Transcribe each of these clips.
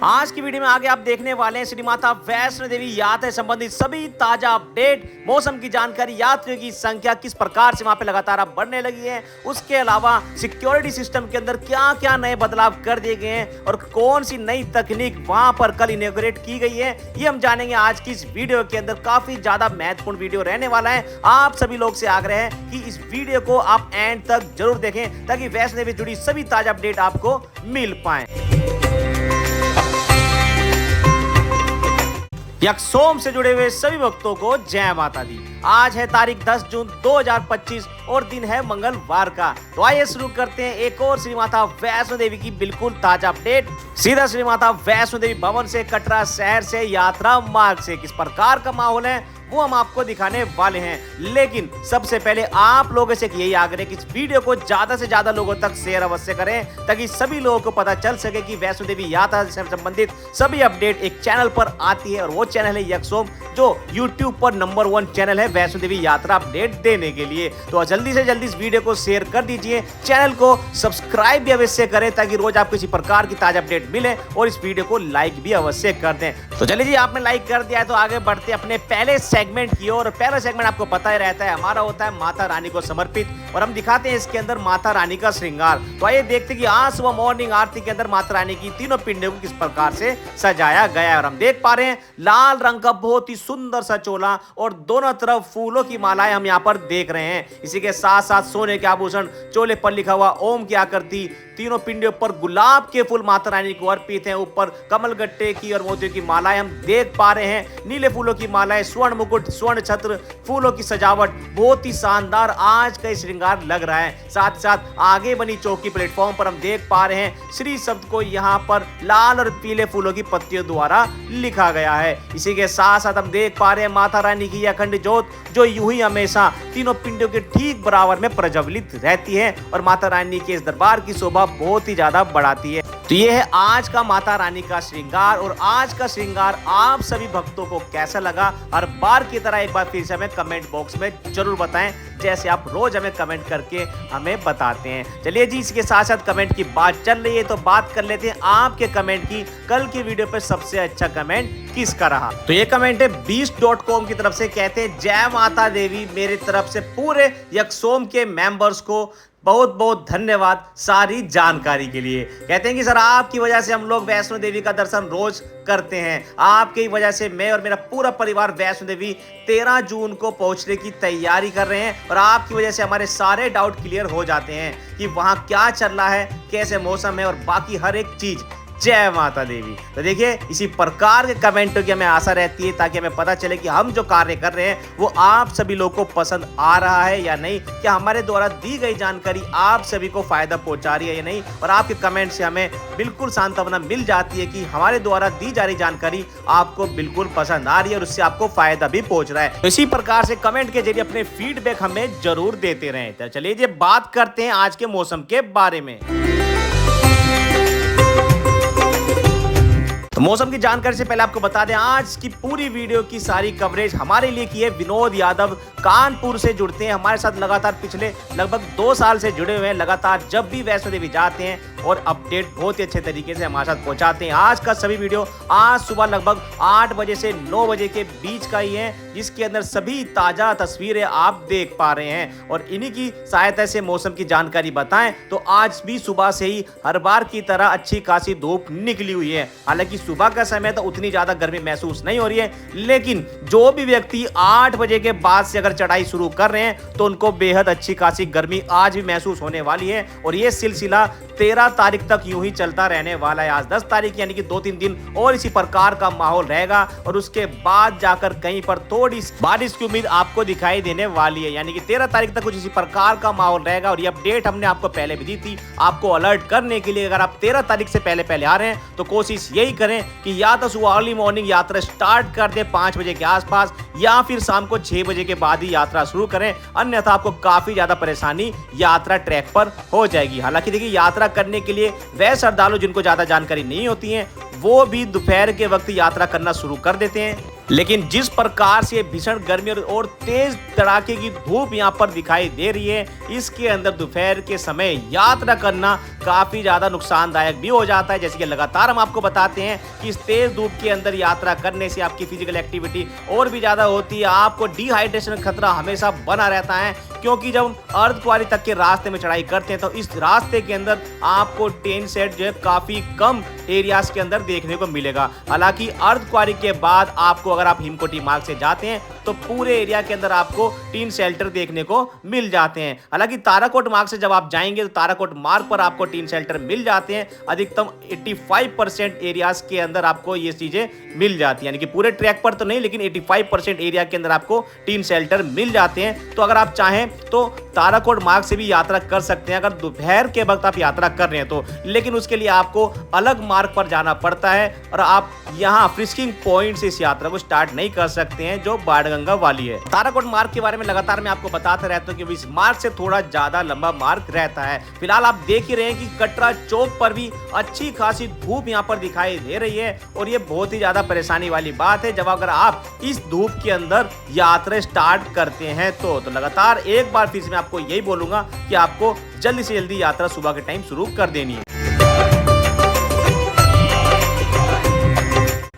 आज की वीडियो में आगे आप देखने वाले हैं श्री माता वैष्णो देवी यात्रा से संबंधित सभी ताजा अपडेट, मौसम की जानकारी, यात्रियों की संख्या किस प्रकार से वहां पे लगातार अब बढ़ने लगी है, उसके अलावा सिक्योरिटी सिस्टम के अंदर क्या क्या नए बदलाव कर दिए गए हैं और कौन सी नई तकनीक वहां पर कल इनॉग्रेट की गई है, ये हम जानेंगे आज की इस वीडियो के अंदर। काफी ज्यादा महत्वपूर्ण वीडियो रहने वाला है। आप सभी लोग से आग्रह है कि इस वीडियो को आप एंड तक जरूर देखें ताकि वैष्णो देवी जुड़ी सभी ताजा अपडेट आपको मिल पाए। यक्षोम से जुड़े हुए सभी भक्तों को जय माता दी। आज है तारीख 10 जून 2025 और दिन है मंगलवार का। तो आइए शुरू करते हैं एक और श्री माता वैष्णो देवी की बिल्कुल ताजा अपडेट। सीधा श्री माता वैष्णो देवी भवन से कटरा शहर से यात्रा मार्ग से किस प्रकार का माहौल है वो हम आपको दिखाने वाले हैं। लेकिन सबसे पहले आप लोगों से यही आग्रह कि इस वीडियो को ज्यादा से ज्यादा लोगों तक शेयर अवश्य करें ताकि सभी लोगों को पता चल सके कि वैष्णो देवी यात्रा से संबंधित सभी अपडेट एक चैनल पर आती है और वो चैनल है यक्षोम, जो YouTube पर नंबर 1 चैनल है वैष्णो देवी यात्रा अपडेट देने के लिए। तो जल्दी से जल्दी इस वीडियो को शेयर कर दीजिए, चैनल को सब्सक्राइब भी अवश्य करें ताकि रोज आपको किसी प्रकार की ताजा अपडेट मिले और इस वीडियो को लाइक भी अवश्य कर दें। तो चलिए जी, आपने लाइक कर दिया है तो आगे बढ़ते अपने पहले सेगमेंट की ओर। पहला सेगमेंट आपको पता ही रहता है हमारा होता है माता रानी को समर्पित और हम दिखाते हैं इसके अंदर माता रानी का श्रृंगार। तो आइए देखते हैं कि आज सुबह मॉर्निंग आरती के अंदर माता रानी की तीनों पिंडों को किस प्रकार से सजाया गया है। और हम देख पा रहे हैं लाल रंग का बहुत ही सुंदर सा चोला और दोनों तरफ फूलों की मालाएं हम यहाँ पर देख रहे हैं। इसी के साथ साथ सोने के आभूषण, चोले पर लिखा हुआ ओम की आकृति, तीनों पिंडों पर गुलाब के फूल माता रानी को अर्पित हैं। ऊपर कमल गट्टे की और मोतियों की मालाएं हम देख पा रहे हैं, नीले फूलों की मालाएं, स्वर्ण मुकुट, स्वर्ण छत्र, फूलों की सजावट, बहुत ही शानदार आज का श्रृंगार लग रहा है। साथ ही साथ आगे बनी चौकी प्लेटफॉर्म पर हम देख पा रहे हैं श्री शब्द को यहाँ पर लाल और पीले फूलों की पत्तियों द्वारा लिखा गया है। इसी के साथ साथ हम देख पा रहे हैं माता रानी की अखंड ज्योत जो यूं ही हमेशा तीनों पिंडों के ठीक बराबर में प्रज्वलित रहती है और माता रानी के इस दरबार की शोभा बहुत ही ज्यादा बढ़ाती है। तो ये है आज का माता रानी का श्रृंगार और आज का श्रृंगार आप सभी भक्तों को कैसा लगा हर बार की तरह एक बार फिर से हमें कमेंट बॉक्स में जरूर बताएं, जैसे आप रोज हमें कमेंट करके हमें बताते हैं। चलिए जी, इसके साथ साथ कमेंट की बात चल रही है तो बात कर लेते हैं आपके कमेंट की। कल की वीडियो पे सबसे अच्छा कमेंट किसका रहा? तो ये कमेंट है beast.com की तरफ से। कहते हैं जय माता देवी, मेरी तरफ से पूरे यक्षोम के मेंबर्स को बहुत बहुत धन्यवाद सारी जानकारी के लिए। कहते हैं कि सर आपकी वजह से हम लोग वैष्णो देवी का दर्शन रोज करते हैं, आपकी वजह से मैं और मेरा पूरा परिवार वैष्णो देवी 13 जून को पहुंचने की तैयारी कर रहे हैं और आपकी वजह से हमारे सारे डाउट क्लियर हो जाते हैं कि वहां क्या चल रहा है, कैसे मौसम है और बाकी हर एक चीज। जय माता देवी। तो देखिए, इसी प्रकार के कमेंटों की हमें आशा रहती है ताकि हमें पता चले कि हम जो कार्य कर रहे हैं वो आप सभी लोगों को पसंद आ रहा है या नहीं, क्या हमारे द्वारा दी गई जानकारी आप सभी को फायदा पहुंचा रही है या नहीं। और आपके कमेंट से हमें बिल्कुल सांत्वना मिल जाती है कि हमारे द्वारा दी जा रही जानकारी आपको बिल्कुल पसंद आ रही है और उससे आपको फायदा भी पहुंच रहा है। तो इसी प्रकार से कमेंट के जरिए अपने फीडबैक हमें जरूर देते रहें। तो चलिए बात करते हैं आज के मौसम के बारे में। तो मौसम की जानकारी से पहले आपको बता दें आज की पूरी वीडियो की सारी कवरेज हमारे लिए की है विनोद यादव, कानपुर से जुड़ते हैं हमारे साथ लगातार पिछले लगभग 2 साल से जुड़े हुए हैं। लगातार जब भी वैष्णो देवी जाते हैं और अपडेट बहुत ही अच्छे तरीके से हमारे साथ पहुंचाते हैं। आज का सभी वीडियो आज सुबह लगभग 8 बजे से 9 बजे के बीच का ही है, जिसके अंदर सभी ताजा तस्वीरें आप देख पा रहे हैं और इन्हीं की सहायता से मौसम की जानकारी बताएं तो आज भी सुबह से ही हर बार की तरह अच्छी खासी धूप निकली हुई है। हालांकि सुबह का समय तो उतनी ज्यादा गर्मी महसूस नहीं हो रही है, लेकिन जो भी व्यक्ति 8 बजे के बाद से अगर चढ़ाई शुरू कर रहे हैं तो उनको बेहद अच्छी खासी गर्मी आज भी महसूस होने वाली है और ये सिलसिला 13 तारीख तक यूं ही चलता रहने वाला है। आज 10 तारीख यानी कि 2-3 दिन और इसी प्रकार का माहौल रहेगा और उसके बाद जाकर कहीं पर थोड़ी बारिश की उम्मीद आपको दिखाई देने वाली है। यानी कि 13 तारीख तक कुछ इसी प्रकार का माहौल रहेगा और ये अपडेट हमने आपको पहले भी दी थी आपको अलर्ट करने के लिए। अगर आप 13 तारीख से पहले आ रहे हैं तो कोशिश यही करें कि या तो सुबह अर्ली मॉर्निंग यात्रा स्टार्ट कर दे 5 बजे के आसपास या फिर शाम को 6 बजे के बाद ही यात्रा शुरू करें, अन्यथा आपको काफी ज्यादा परेशानी यात्रा ट्रैक पर हो जाएगी। हालांकि देखिए, यात्रा करने के लिए वह श्रद्धालु जिनको ज्यादा जानकारी नहीं होती है वो भी दोपहर के वक्त यात्रा करना शुरू कर देते हैं। लेकिन जिस प्रकार से भीषण गर्मी और तेज तड़ाके की धूप यहाँ पर दिखाई दे रही है, इसके अंदर दोपहर के समय यात्रा करना काफी ज्यादा नुकसानदायक भी हो जाता है। जैसे कि लगातार हम आपको बताते हैं कि इस तेज धूप के अंदर यात्रा करने से आपकी फिजिकल एक्टिविटी और भी ज्यादा होती है, आपको डिहाइड्रेशन का खतरा हमेशा बना रहता है, क्योंकि जब हम अर्धकुंवारी तक के रास्ते में चढ़ाई करते हैं तो इस रास्ते के अंदर आपको टेन सेट जो है काफी कम एरियाज के अंदर देखने को मिलेगा। हालांकि अर्धकुंवारी के बाद आपको अगर आप हिमकोटी मार्ग से जाते हैं तो पूरे एरिया के अंदर आपको टीन शेल्टर देखने को मिल जाते हैं। हालांकि ताराकोट मार्ग से जब आप जाएंगे तो ताराकोट मार्ग पर आपको टीन शेल्टर मिल जाते हैं। अधिकतम 85% एरियाज के अंदर आपको ये चीजें मिल जाती हैं, यानी कि पूरे ट्रैक पर तो नहीं, लेकिन 85% एरिया के अंदर आपको टीन शेल्टर मिल जाते हैं। तो अगर आप चाहें तो ताराकोट मार्ग से भी यात्रा कर सकते हैं अगर दोपहर के वक्त आप यात्रा कर रहे हैं तो, लेकिन उसके लिए आपको अलग मार्ग पर जाना पड़ता है और आप यहाँ फ्रिस्किंग पॉइंट से इस यात्रा को स्टार्ट नहीं कर सकते हैं जो बाणगंगा वाली है। ताराकोट मार्ग के बारे में लगातार मैं आपको बताते रहता हूँ कि इस मार्ग से थोड़ा ज्यादा लंबा मार्ग रहता है। फिलहाल आप देख ही रहे हैं कि कटरा चौक पर भी अच्छी खासी धूप यहाँ पर दिखाई दे रही है और ये बहुत ही ज्यादा परेशानी वाली बात है जब अगर आप इस धूप के अंदर यात्रा स्टार्ट करते हैं तो लगातार एक बार फिर से मैं आपको यही बोलूंगा कि आपको जल्दी से जल्दी यात्रा सुबह के टाइम शुरू कर देनी है।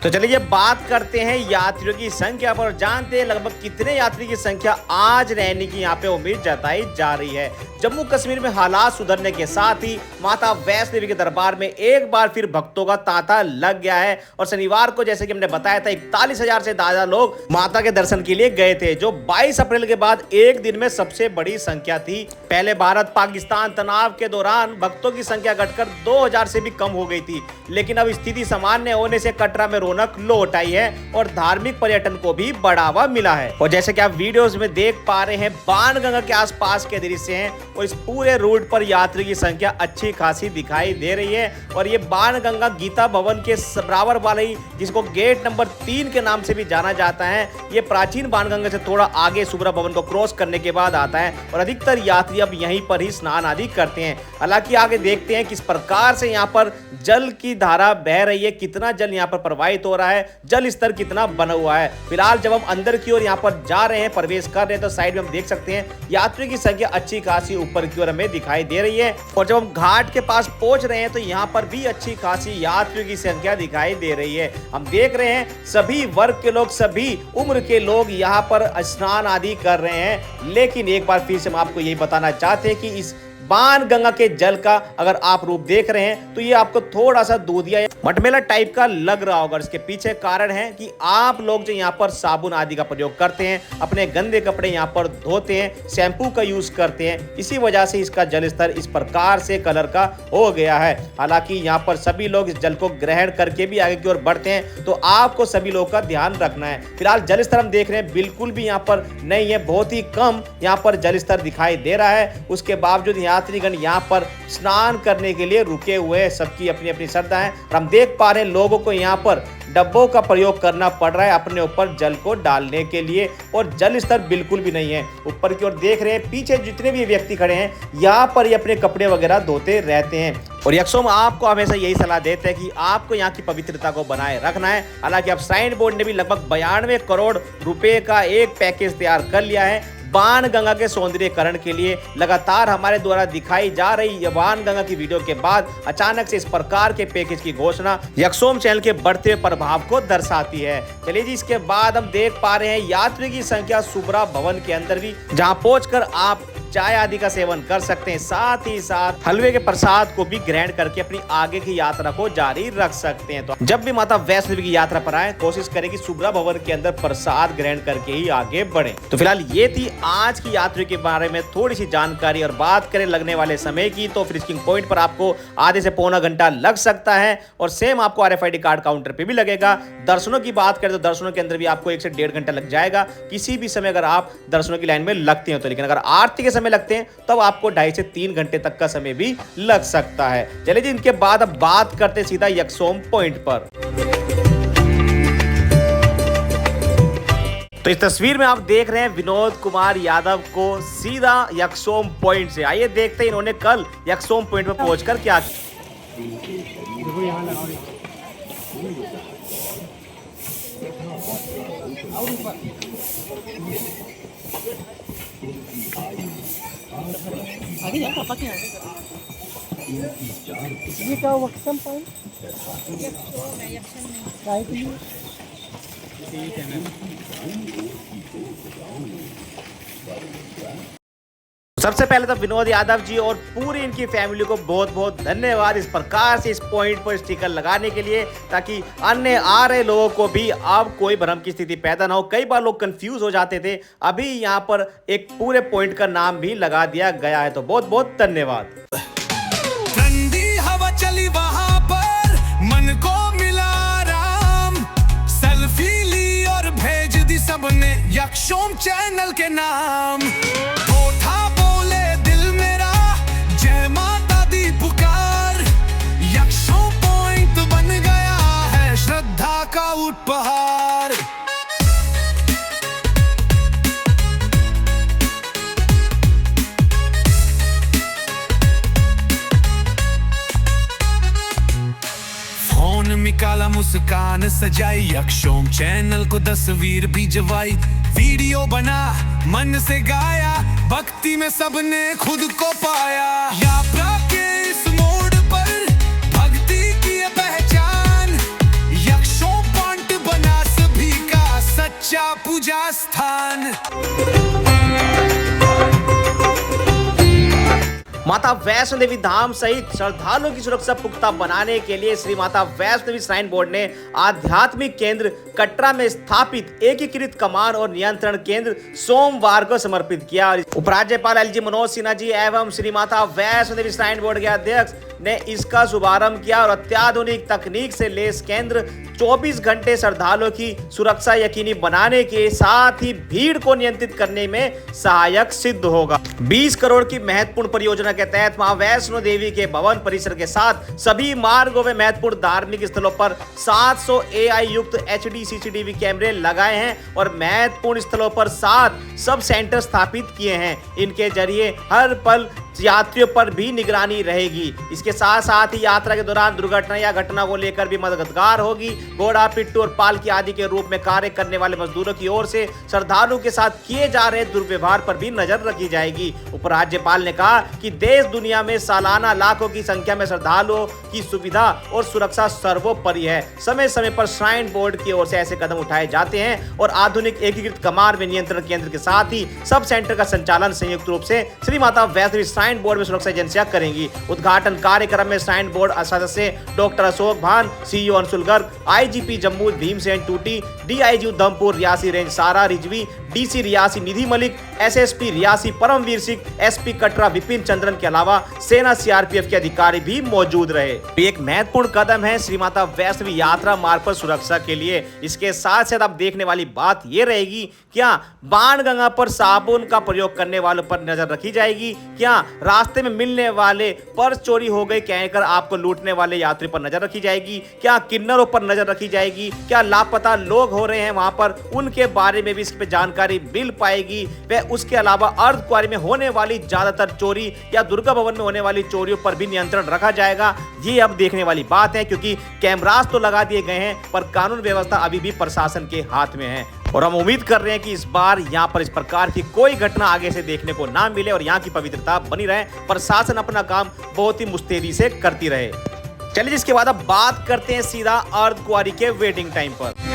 तो चलिए बात करते हैं यात्रियों की संख्या पर, जानते हैं लगभग कितने यात्री की संख्या आज रहने की यहाँ पे उम्मीद जताई जा रही है। जम्मू कश्मीर में हालात सुधरने के साथ ही माता वैष्णो देवी के दरबार में एक बार फिर भक्तों का तांता लग गया है और शनिवार को जैसे कि हमने बताया था 41,000 से ज्यादा लोग माता के दर्शन के लिए गए थे, जो 22 अप्रैल के बाद एक दिन में सबसे बड़ी संख्या थी। पहले भारत पाकिस्तान तनाव के दौरान भक्तों की संख्या घटकर 2000 से भी कम हो गई थी, लेकिन अब स्थिति सामान्य होने से कटरा में रौनक लौट आई है और धार्मिक पर्यटन को भी बढ़ावा मिला है। और जैसे कि आप वीडियोस में देख पा रहे हैं, बाणगंगा के आसपास के दृश्य हैं और इस पूरे रूट पर यात्री की संख्या अच्छी खासी दिखाई दे रही है। और ये बाणगंगा गीता भवन के बराबर वाले, जिसको गेट नंबर 3 के नाम से भी जाना जाता है, ये प्राचीन बाणगंगा से थोड़ा आगे सुब्रा भवन को क्रॉस करने के बाद आता है और अधिकतर यात्री अब यहीं पर ही स्नान आदि करते हैं। हालांकि आगे देखते हैं किस प्रकार से यहाँ पर जल की धारा बह रही है, कितना जल यहाँ पर प्रवाहित हो रहा है, जल स्तर कितना बना हुआ है। फिलहाल जब हम अंदर की ओर यहाँ पर जा रहे हैं, प्रवेश कर रहे हैं, तो साइड में हम देख सकते हैं यात्री की संख्या अच्छी खासी ऊपर की ओर हमें दिखाई दे रही है। और जब हम घाट के पास पहुंच रहे हैं तो यहाँ पर भी अच्छी खासी यात्रियों की संख्या दिखाई दे रही है। हम देख रहे हैं सभी वर्ग के लोग, सभी उम्र के लोग यहाँ पर स्नान आदि कर रहे हैं। लेकिन एक बार फिर से हम आपको यही बताना चाहते हैं कि इस बाणगंगा के जल का अगर आप रूप देख रहे हैं तो ये आपको थोड़ा सा दूधिया या मटमैला टाइप का लग रहा होगा। इसके पीछे कारण है कि आप लोग जो यहाँ पर साबुन आदि का प्रयोग करते हैं, अपने गंदे कपड़े यहाँ पर धोते हैं, शैम्पू का यूज करते हैं, इसी वजह से इसका जल स्तर इस प्रकार से कलर का हो गया है। हालांकि यहाँ पर सभी लोग इस जल को ग्रहण करके भी आगे की ओर बढ़ते हैं, तो आपको सभी लोगों का ध्यान रखना है। फिलहाल जल स्तर हम देख रहे हैं बिल्कुल भी यहाँ पर नहीं है, बहुत ही कम यहाँ पर जल स्तर दिखाई दे रहा है। उसके बावजूद यात्रीगण यहाँ पर स्नान करने के लिए रुके हुए हैं, सबकी अपनी अपनी श्रद्धा है। और हम देख पा रहे हैं लोगों को यहाँ पर डब्बों का प्रयोग करना पड़ रहा है अपने ऊपर जल को डालने के लिए, और जल स्तर बिल्कुल भी नहीं है। ऊपर की ओर देख रहे हैं, पीछे जितने भी व्यक्ति खड़े हैं यहाँ पर ये अपने कपड़े वगैरह धोते रहते हैं। और यक्षोम आपको हमेशा यही सलाह देते हैं कि आपको यहाँ की पवित्रता को बनाए रखना है। हालांकि अब श्राइन बोर्ड ने भी लगभग 92 करोड़ रुपए का एक पैकेज तैयार कर लिया है बाणगंगा के सौंदर्यीकरण के लिए। लगातार हमारे द्वारा दिखाई जा रही बाणगंगा की वीडियो के बाद अचानक से इस प्रकार के पैकेज की घोषणा यक्षोम चैनल के बढ़ते प्रभाव को दर्शाती है। चलिए जी, इसके बाद हम देख पा रहे हैं यात्री की संख्या सुब्रा भवन के अंदर भी, जहां पहुंचकर आप चाय आदि का सेवन कर सकते हैं, साथ ही साथ हलवे के प्रसाद को भी ग्रहण करके अपनी आगे की यात्रा को जारी रख सकते हैं। तो जब भी माता वैष्णो देवी की यात्रा पर आए, कोशिश करें कि सुब्रा भवन के अंदर प्रसाद ग्रहण करके ही आगे बढ़े। तो फिलहाल ये थी आज की यात्रा के बारे में थोड़ी सी जानकारी। और बात करें लगने वाले समय की, तो फ्रिस्किंग पॉइंट पर आपको आधे से पौना घंटा लग सकता है और सेम आपको RFID कार्ड काउंटर पे भी लगेगा। दर्शनों की बात करें तो दर्शनों के अंदर भी आपको 1 से 1.5 घंटा लग जाएगा किसी भी समय अगर आप दर्शनों की लाइन में लगते हैं तो। लेकिन अगर आरती के समय लगते हैं तब आपको 2.5 से 3 घंटे तक का समय भी लग सकता है। चलिए जी, इनके बाद अब बात करते सीधा यक्षोम पॉइंट पर। तो इस तस्वीर में आप देख रहे हैं विनोद कुमार यादव को सीधा यक्षोम पॉइंट से। आइए देखते हैं इन्होंने कल यक्षोम पॉइंट पर पहुंचकर क्या किया। आगे जा पापा के आगे ये क्या वर्कशॉप पॉइंट काय के लिए ठीक है ना। सबसे पहले तो विनोद यादव जी और पूरी इनकी फैमिली को बहुत बहुत धन्यवाद इस प्रकार से इस पॉइंट पर स्टिकर लगाने के लिए, ताकि अन्य आ रहे लोगों को भी अब कोई भ्रम की स्थिति पैदा ना हो। कई बार लोग कंफ्यूज हो जाते थे, अभी यहाँ पर एक पूरे पॉइंट का नाम भी लगा दिया गया है, तो बहुत बहुत धन्यवाद। ठंडी हवा चली वहां पर, मन को मिला आराम, सेल्फी ली और भेज दी सबने यक्षोम चैनल के नाम। का उपहार फोन निकाला, मुस्कान सजाई, यक्षोम चैनल को तस्वीर भी जवाई, वीडियो बना, मन से गाया, भक्ति में सबने खुद को पाया। यात्रा के इस मोड़ पर भक्ति की ये पहचान, यक्षोम पॉइंट बना सभी का सच्चा पूजा स्थान। माता वैष्णो देवी धाम सहित श्रद्धालुओं की सुरक्षा पुख्ता बनाने के लिए श्री माता वैष्णो देवी श्राइन बोर्ड ने आध्यात्मिक केंद्र कटरा में स्थापित एकीकृत कमान और नियंत्रण केंद्र सोमवार को समर्पित किया। उपराज्यपाल एलजी मनोज सिन्हा जी एवं श्री माता वैष्णो देवी श्राइन बोर्ड के अध्यक्ष ने इसका शुभारंभ किया और अत्याधुनिक तकनीक से लेस केंद्र 24 घंटे श्रद्धालुओं की सुरक्षा यकीनी बनाने के साथ ही भीड़ को नियंत्रित करने में सहायक सिद्ध होगा। 20 करोड़ की महत्वपूर्ण परियोजना के तहत मां वैष्णो देवी के भवन परिसर के साथ सभी मार्गों में महत्वपूर्ण धार्मिक स्थलों पर 700 AI युक्त HD CCTV कैमरे लगाए हैं और महत्वपूर्ण स्थलों पर 7 सब सेंटर स्थापित किए हैं। इनके जरिए हर पल यात्रियों पर भी निगरानी रहेगी। इसके साथ साथ ही यात्रा के दौरान दुर्घटना या घटना को लेकर भी मददगार होगी। घोड़ा, पिट्ठू और पालकी आदि के रूप में कार्य करने वाले मजदूरों की ओर से श्रद्धालुओं के साथ किए जा रहे दुर्व्यवहार पर भी नजर रखी जाएगी। उपराज्यपाल ने कहा कि देश दुनिया में सालाना लाखों की संख्या में श्रद्धालुओं की सुविधा और सुरक्षा सर्वोपरि है। समय समय पर श्राइन बोर्ड की ओर से ऐसे कदम उठाए जाते हैं और आधुनिक एकीकृत कमान में नियंत्रण केंद्र के साथ ही सब सेंटर का संचालन संयुक्त रूप से श्री माता वैष्णो श्राइन बोर्ड में सुरक्षा एजेंसियां करेंगी। उद्घाटन कार्यक्रम में श्राइन बोर्ड सदस्य डॉक्टर अशोक भान, CEO अंशुल गर्ग, IGP जम्मू भीमसेन टूटी, DIG उधमपुर रियासी रेंज सारा रिजवी, DC रियासी निधि मलिक, SSP रियासी परमवीर सिंह, SP कटरा विपिन चंद्रन के अलावा सेना CRPF के अधिकारी भी मौजूद रहे। एक महत्वपूर्ण कदम है श्री माता वैष्णो यात्रा मार्ग पर सुरक्षा के लिए। इसके साथ साथ अब देखने वाली बात यह रहेगी, क्या बाणगंगा पर साबुन का प्रयोग करने वालों पर नजर रखी जाएगी? क्या रास्ते में मिलने वाले पर्स चोरी हो गए कहकर आपको लूटने वाले यात्री पर नजर रखी जाएगी? क्या किन्नरों पर नजर रखी जाएगी? क्या लापता लोग हो रहे हैं वहां पर, उनके बारे में भी इस पे जानकारी मिल पाएगी? व उसके अलावा अर्धकुंवारी में होने वाली ज्यादातर चोरी या दुर्गा भवन में होने वाली चोरियों पर भी नियंत्रण रखा जाएगा? ये अब देखने वाली बात है, क्योंकि कैमरास तो लगा दिए गए हैं पर कानून व्यवस्था अभी भी प्रशासन के हाथ में है। और हम उम्मीद कर रहे हैं कि इस बार यहाँ पर इस प्रकार की कोई घटना आगे से देखने को ना मिले और यहाँ की पवित्रता बनी रहे। प्रशासन अपना काम बहुत ही मुस्तैदी से करती रहे। चलिए जिसके बाद अब बात करते हैं सीधा अर्धकुंवारी के वेटिंग टाइम पर।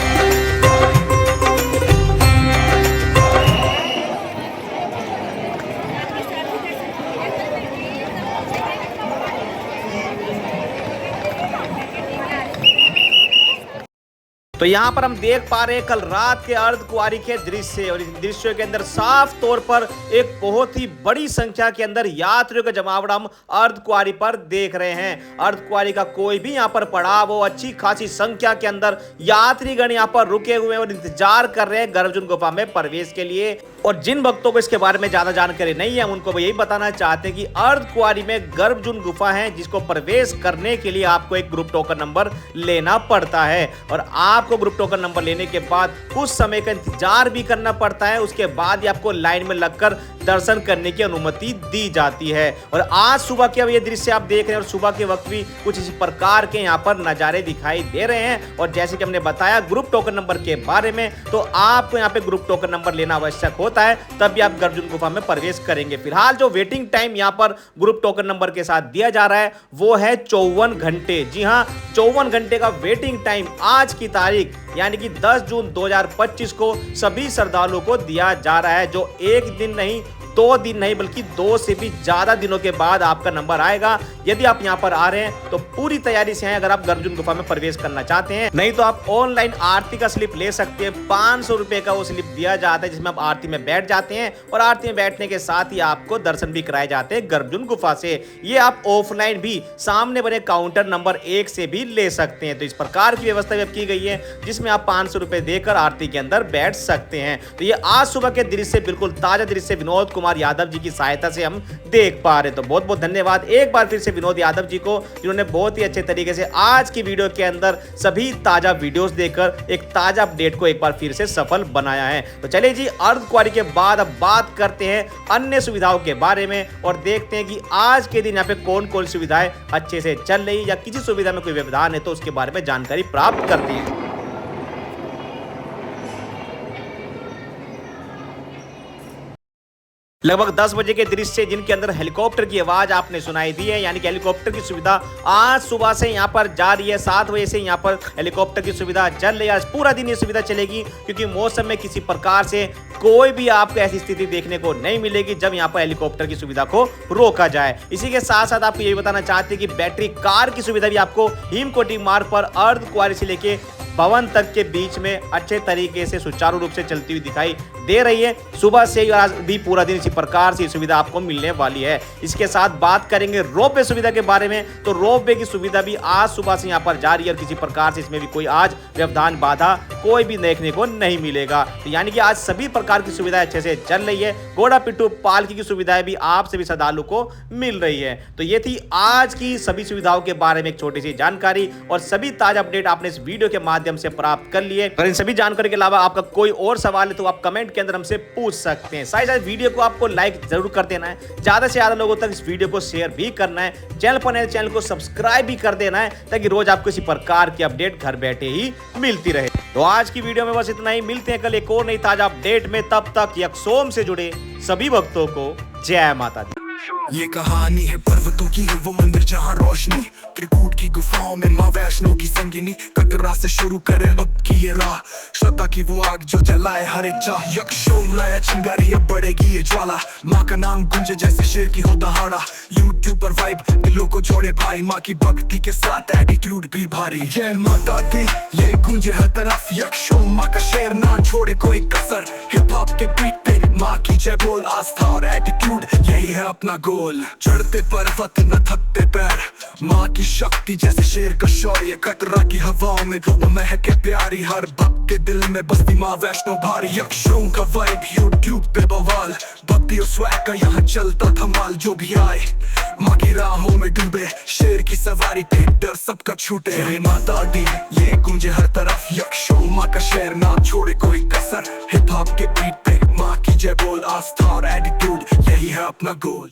तो यहाँ पर हम देख पा रहे हैं कल रात के अर्धकुंवारी के दृश्य, और इस दृश्य के अंदर साफ तौर पर एक बहुत ही बड़ी संख्या के अंदर यात्रियों का जमावड़ा हम अर्धकुंवारी पर देख रहे हैं। अर्धकुंवारी का कोई भी यहाँ पर पड़ाव हो, अच्छी खासी संख्या के अंदर यात्रीगण यहाँ पर रुके हुए और इंतजार कर रहे हैं गर्भजून गुफा में प्रवेश के लिए। और जिन भक्तों को इसके बारे में ज्यादा जानकारी नहीं है उनको वो यही बताना चाहते हैं कि अर्धकुंवारी में गर्भजून गुफा है, जिसको प्रवेश करने के लिए आपको एक ग्रुप टोकन नंबर लेना पड़ता है और आपको ग्रुप टोकन नंबर लेने के बाद कुछ समय का इंतजार भी करना पड़ता है। उसके बाद ही आपको लाइन में लगकर दर्शन करने की अनुमति दी जाती है। और आज सुबह के अब ये दृश्य आप देख रहे हैं और सुबह के वक्त भी कुछ इस प्रकार के यहाँ पर नजारे दिखाई दे रहे हैं। और जैसे कि हमने बताया ग्रुप टोकन नंबर के बारे में, तो आपको यहाँ पे ग्रुप टोकन नंबर लेना आवश्यक होता है, तब भी आप गर्जुन गुफा में प्रवेश करेंगे। फिलहाल जो वेटिंग टाइम यहाँ पर ग्रुप टोकन नंबर के साथ दिया जा रहा है वो है 54 घंटे। जी हाँ, 54 घंटे का वेटिंग टाइम आज की तारीख यानी कि 10 जून 2025 को सभी श्रद्धालुओं को दिया जा रहा है, जो एक दिन नहीं, 2 दिन नहीं, बल्कि 2 से भी ज्यादा दिनों के बाद आपका नंबर आएगा। यदि आप यहाँ पर आ रहे हैं तो पूरी तैयारी से आए अगर आप गर्जुन गुफा में प्रवेश करना चाहते हैं। नहीं तो आप ऑनलाइन आरती का स्लिप ले सकते हैं। 500 रुपए का वो स्लिप दिया जाता है, जिसमें आप आरती में बैठ जाते हैं और आरती में बैठने के साथ ही आपको दर्शन भी कराए जाते हैं गर्जुन गुफा से। ये आप ऑफलाइन भी सामने बने काउंटर नंबर 1 से भी ले सकते हैं। तो इस प्रकार की व्यवस्था भी की गई है, जिसमें आप 500 रुपए देकर आरती के अंदर बैठ सकते हैं। तो ये आज सुबह के दृश्य, बिल्कुल ताजा दृश्य विनोद कुमार यादव जी की सहायता से हम देख पा रहे। तो बहुत बहुत धन्यवाद एक बार फिर से विनोद यादव जी को, जिन्होंने बहुत ही अच्छे तरीके से आज की वीडियो के अंदर सभी ताजा वीडियोस देकर एक ताजा अपडेट को एक बार फिर से सफल बनाया है। तो चलिए जी, अर्धकुंवारी के बाद अब बात करते हैं अन्य सुविधाओं के बारे में और देखते हैं कि आज के दिन यहाँ पे कौन कौन सुविधाएं अच्छे से चल रही या किसी सुविधा में कोई व्यवधान है, तो उसके बारे में जानकारी प्राप्त करते हैं। लगभग 10 बजे के दृश्य जिनके अंदर हेलीकॉप्टर की आवाज आपने सुनाई दी है, यानी कि हेलीकॉप्टर की सुविधा आज सुबह से यहाँ पर जारी है। 7 बजे से यहाँ पर हेलीकॉप्टर की सुविधा चल रही है। आज पूरा दिन ये सुविधा चलेगी, क्योंकि मौसम में किसी प्रकार से कोई भी आपको ऐसी स्थिति देखने को नहीं मिलेगी जब यहाँ पर हेलीकॉप्टर की सुविधा को रोका जाए। इसी के साथ साथ आपको ये बताना चाहते हैं कि बैटरी कार की सुविधा भी आपको हिमकोटी मार्ग पर अर्धकुंवारी से लेके भवन तक के बीच में अच्छे तरीके से सुचारू रूप से चलती हुई दिखाई दे रही है। सुबह से आज भी पूरा दिन इसी प्रकार से सुविधा आपको मिलने वाली है। इसके साथ बात करेंगे रोपवे सुविधा के बारे में, तो रोपवे की सुविधा भी आज सुबह से यहाँ पर जारी है और किसी प्रकार से इसमें भी कोई आज व्यवधान बाधा कोई भी देखने को नहीं मिलेगा। तो यानी कि आज सभी प्रकार की सुविधाएं अच्छे से चल रही है। घोड़ा पिट्ठू पालकी की सुविधाएं भी आप सभी श्रद्धालु को मिल रही है। तो ये थी आज की सभी सुविधाओं के बारे में एक छोटी सी जानकारी और सभी ताजा अपडेट आपने इस वीडियो के माध्यम से प्राप्त कर लिए। अगर इन सभी जानकारी के अलावा आपका कोई और सवाल है तो आप कमेंट के अंदर हमसे पूछ सकते हैं। साथ ही वीडियो को आपको लाइक जरूर कर देना है, ज्यादा से ज्यादा लोगों तक इस वीडियो को शेयर भी करना है। चैनल पर नए चैनल को सब्सक्राइब भी कर देना है, ताकि रोज आपको इसी प्रकार की अपडेट घर बैठे ही मिलती रहे। तो आज की वीडियो में बस इतना ही। मिलते हैं कल एक और नई ताजा अपडेट में। तब तक यक्षोम से जुड़े सभी भक्तों को जय माता दी। ये कहानी है पर्वतों की, है वो मंदिर जहाँ रोशनी, त्रिकूट की गुफाओं में माँ वैष्णो की संगिनी। कटरा से शुरू करे अब की ये राह, श्रद्धा की वो आग जो जलाए हर एक चाह। यक्षोम लाया चिंगारी, अब बढ़ेगी ये ज्वाला, माँ का नाम गुंजे जैसे शेर की हो दहाड़ा। यूट्यूब पर वाइब दिलों को जोड़े भाई, माँ की भक्ति के साथ एटीट्यूड भी भारी। जय माता दी ये गूंजे हर तरफ, यक्षोम माँ का शेर ना छोड़े कोई कसर। हिप हॉप के बीट पे माँ की जय बोल, आस्था और एटीट्यूड यही है अपना गोल। चढ़ते पर्वत न थकते पैर, माँ की शक्ति जैसे शेर का शौर्य। कटरा की हवाओं में धूप महके प्यारी, हर भक्त के दिल में बसती माँ वैष्णो भारी। यक्षोम का वाइब यूट्यूब पे बवाल, भक्ति और स्वैग का यहाँ चलता धमाल। जो भी आए माँ की राहों में डूबे, शेर की सवारी पे डर सबका छूटे। जय माता दी ये गूंजे हर तरफ, यक्षोम माँ का शेर ना छोड़े कोई कसर। हिप हॉप के बीट पे माँ की जय बोल, आस्था और एटीट्यूड यही है अपना गोल।